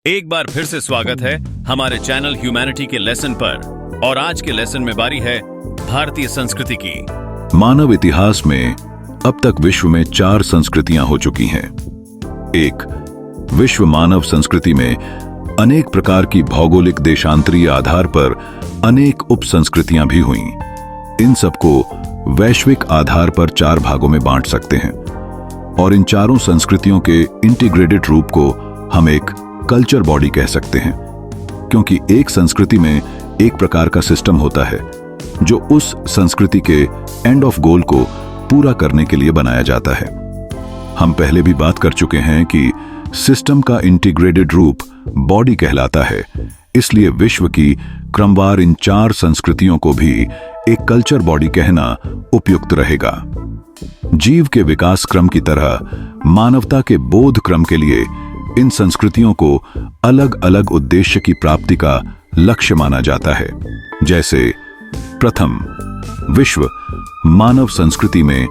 एक बार फिर से स्वागत है हमारे चैनल ह्यूमैनिटी के लेसन पर। और आज के लेसन में बारी है भारतीय संस्कृति की। मानव इतिहास में अब तक विश्व में 4 संस्कृतियां हो चुकी हैं। 1. विश्व मानव संस्कृति में अनेक प्रकार की भौगोलिक देशांतरीय आधार पर अनेक उप संस्कृतियां भी हुईं। इन सबको वैश्विक आधार पर 4 भागों में बांट सकते हैं और इन चारों संस्कृतियों के इंटीग्रेटेड रूप को हम एक कल्चर बॉडी कह सकते हैं, क्योंकि एक संस्कृति में एक प्रकार का सिस्टम होता है जो उस संस्कृति के एंड ऑफ गोल को पूरा करने के लिए बनाया जाता है। हम पहले भी बात कर चुके हैं कि सिस्टम का इंटीग्रेटेड रूप बॉडी कहलाता है, इसलिए विश्व की क्रमवार इन 4 संस्कृतियों को भी एक कल्चर बॉडी कहना उपयुक्त रहेगा। जीव के विकास क्रम की तरह मानवता के बोध क्रम के लिए इन संस्कृतियों को अलग अलग उद्देश्य की प्राप्ति का लक्ष्य माना जाता है। जैसे प्रथम, विश्व मानव संस्कृति में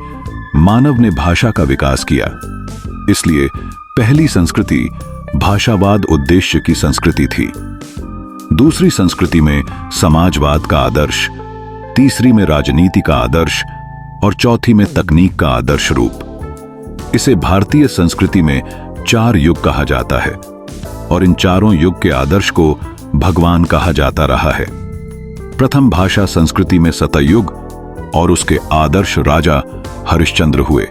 मानव ने भाषा का विकास किया, इसलिए पहली संस्कृति भाषावाद उद्देश्य की संस्कृति थी। दूसरी संस्कृति में समाजवाद का आदर्श, तीसरी में राजनीति का आदर्श और चौथी में तकनीक का आदर्श रूप। इसे भारतीय संस्कृति में 4 युग कहा जाता है और इन चारों युग के आदर्श को भगवान कहा जाता रहा है। प्रथम भाषा संस्कृति में सतयुग और उसके आदर्श राजा हरिश्चंद्र हुए,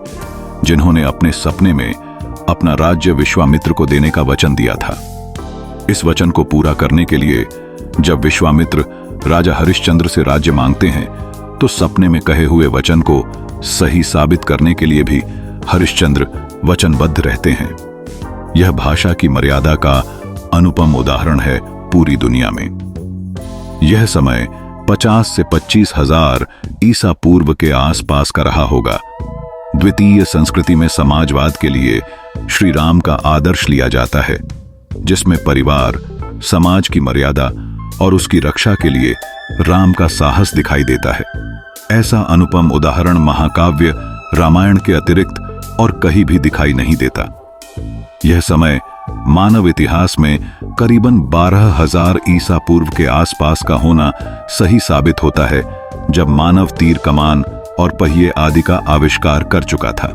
जिन्होंने अपने सपने में अपना राज्य विश्वामित्र को देने का वचन दिया था। इस वचन को पूरा करने के लिए जब विश्वामित्र राजा हरिश्चंद्र से राज्य मांगते हैं, तो सपने में कहे हुए वचन को सही साबित करने के लिए भी हरिश्चंद्र वचनबद्ध रहते हैं। यह भाषा की मर्यादा का अनुपम उदाहरण है पूरी दुनिया में। यह समय 50 से 25 हजार ईसा पूर्व के आसपास का रहा होगा। द्वितीय संस्कृति में समाजवाद के लिए श्री राम का आदर्श लिया जाता है, जिसमें परिवार, समाज की मर्यादा और उसकी रक्षा के लिए राम का साहस दिखाई देता है। ऐसा अनुपम उदाहरण महाकाव्य रामायण के अतिरिक्त और कहीं भी दिखाई नहीं देता। यह समय मानव इतिहास में करीबन 12,000 ईसा पूर्व के आसपास का होना सही साबित होता है, जब मानव तीर कमान और पहिए आदि का आविष्कार कर चुका था।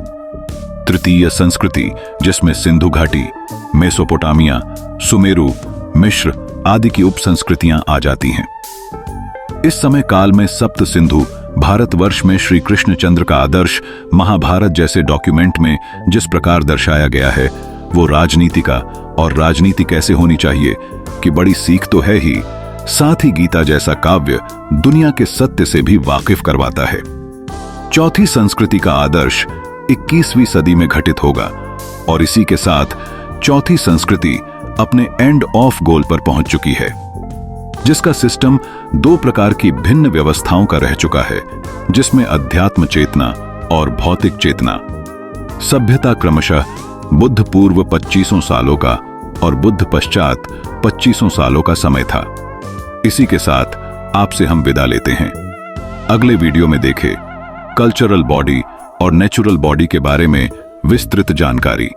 तृतीय संस्कृति, जिसमें सिंधु घाटी, मेसोपोटामिया, सुमेरु, मिस्र आदि की उप संस्कृतियां आ जाती हैं। इस समय काल में सप्त सिंधु भारतवर्ष में श्री कृष्णचंद्र का आदर्श महाभारत जैसे डॉक्यूमेंट में जिस प्रकार दर्शाया गया है, वो राजनीति का और राजनीति कैसे होनी चाहिए कि बड़ी सीख तो है ही, साथ ही गीता जैसा काव्य दुनिया के सत्य से भी वाकिफ करवाता है। चौथी संस्कृति का आदर्श 21वीं सदी में घटित होगा और इसी के साथ चौथी संस्कृति अपने एंड ऑफ गोल पर पहुंच चुकी है, जिसका सिस्टम 2 प्रकार की भिन्न व्यवस्थाओं का रह चुका है, जिसमें अध्यात्म चेतना और भौतिक चेतना। सभ्यता क्रमशः बुद्ध पूर्व 2500 सालों का और बुद्ध पश्चात 2500 सालों का समय था। इसी के साथ आपसे हम विदा लेते हैं। अगले वीडियो में देखें कल्चरल बॉडी और नेचुरल बॉडी के बारे में विस्तृत जानकारी।